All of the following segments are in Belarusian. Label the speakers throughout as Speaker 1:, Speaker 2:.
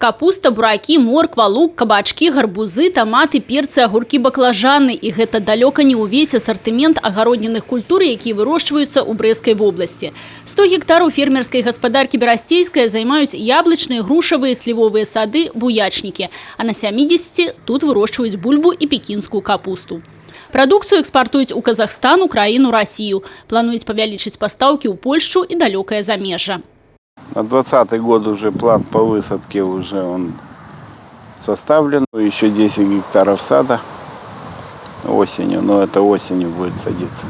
Speaker 1: Капуста, буракі, морква, лук, кабачкі, гарбузы, таматы, перцы, агуркі, баклажаны. І гэта далёка не ўвесь асартымент агароднінных культур, якія вырошчваюцца ў Брэсцкай вобласці. 100 гектараў фермерскай гаспадаркі Берасцейская займаюць яблычныя, грушавыя, слівовыя сады, буячнікі. А на 70 тут вырошчваюць бульбу і пекінскую капусту. Прадукцыю экспартуюць у Казахстан, Украіну, Расію. Плануюць павялічыць пастаўкі ў Польшчу і далёкае замежжа.
Speaker 2: На 2020 год уже план по высадке уже он составлен. Еще 10 гектаров сада осенью, но это осенью будет садиться.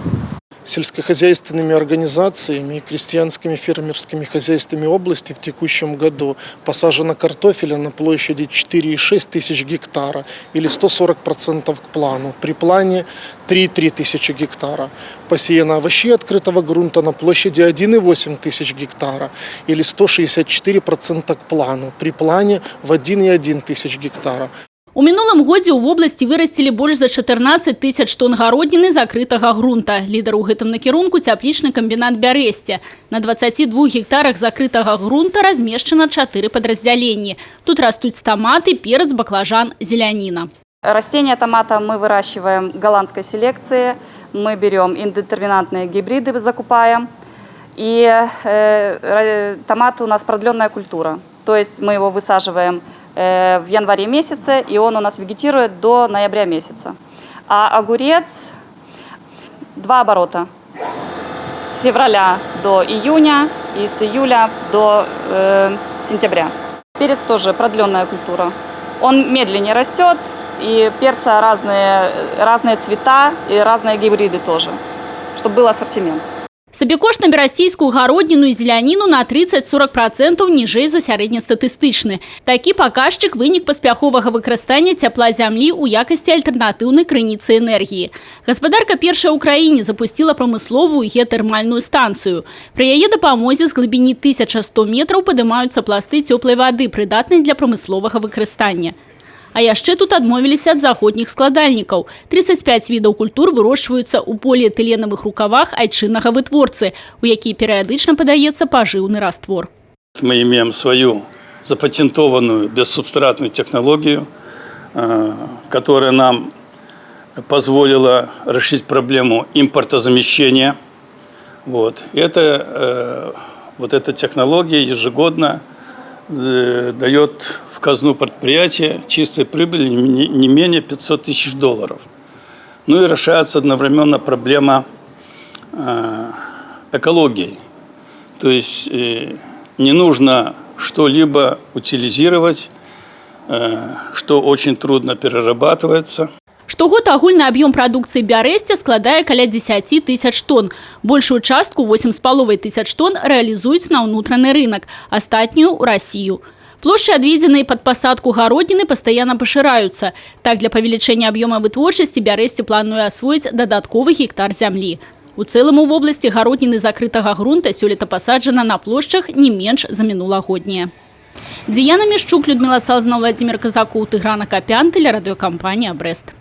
Speaker 3: Сельскохозяйственными организациями и крестьянскими фермерскими хозяйствами области в текущем году посажено картофеля на площади 4,6 тысяч гектара или 140% к плану. При плане 3,3 тысячи гектара. Посеяно овощей открытого грунта на площади 1,8 тысяч гектара или 164% к плану. При плане в 1,1 тысяч гектара.
Speaker 1: У мінулым годзе ў вобласці вырасцілі больш за 14 тысяч тонн гародніны закрытага грунта. Лідар у гэтым накірунку цяплічны камбінат Бярэсце. На 22 гектарах закрытага грунта размешчана 4 падраздзяленні. Тут растуць таматы, перец, баклажан, зеляніна.
Speaker 4: Растения томата мы выращиваем голландской селекции. Мы берем индетерминантные гибриды, закупаем. И томат у нас продленная культура. То есть мы его высаживаем в январе месяце, и он у нас вегетирует до ноября месяца. А огурец 2 оборота. С февраля до июня и с июля до сентября. Перец тоже продленная культура. Он медленнее растет, и перца разные цвета и разные гибриды тоже, чтобы был ассортимент.
Speaker 1: Сабекошт на берасцейскую гародніну і зеляніну на 30-40% ніжэй за сярэднестатыстычны. Такі паказчык вынік паспяховага выкарыстання цяпла зямлі ў якасці альтэрнатыўнай крыніцы энергіі. Гаспадарка першая ў краіне запусціла прамысловую геатэрмальную станцыю. Пры яе дапамозе з глыбіні 1100 метраў падымаюцца пласты цёплай вады, прыдатнай для прамысловага выкарыстання. А яшчэ тут адмовіліся ад заходніх складальнікаў. 35 відаў культур вырошчваюцца ў поліэтыленавых рукавах айчыннага вытворцы, у які перыядычна падаецца пажыўны раствор.
Speaker 5: Мы имеем свою запатентованную бессубстратную технологию, которая нам позволила решить проблему импортозамещения. Эта технология ежегодно дает в казну предприятия чистой прибыли не менее 500 тысяч долларов. Ну и решается одновременно проблема экологии. То есть не нужно что-либо утилизировать, что очень трудно перерабатывается.
Speaker 1: Штогод агульны аб'ём прадукцыі Бярэсце складае каля 10 тысяч тонн. Большую частку, 8,5 тысяч тонн, рэалізуюць на ўнутраны рынак, астатнюю – ў Расію. Плошчы, адведзеныя пад пасадку гародніны, пастаянна пашыраюцца. Так, для павелічэння аб'ёма вытворчасці Бярэсце плануе асвоіць дадатковы гектар зямлі. У цэлым у вобласці гародніны закрытага грунта сёлета пасаджана на плошчах не менш за мінулагоднія. Дзіяна Мішчук, Людмила Салзна, Владимир Казакоў, Тыгран Акапян, тэлерадыёкампанія «Брэст».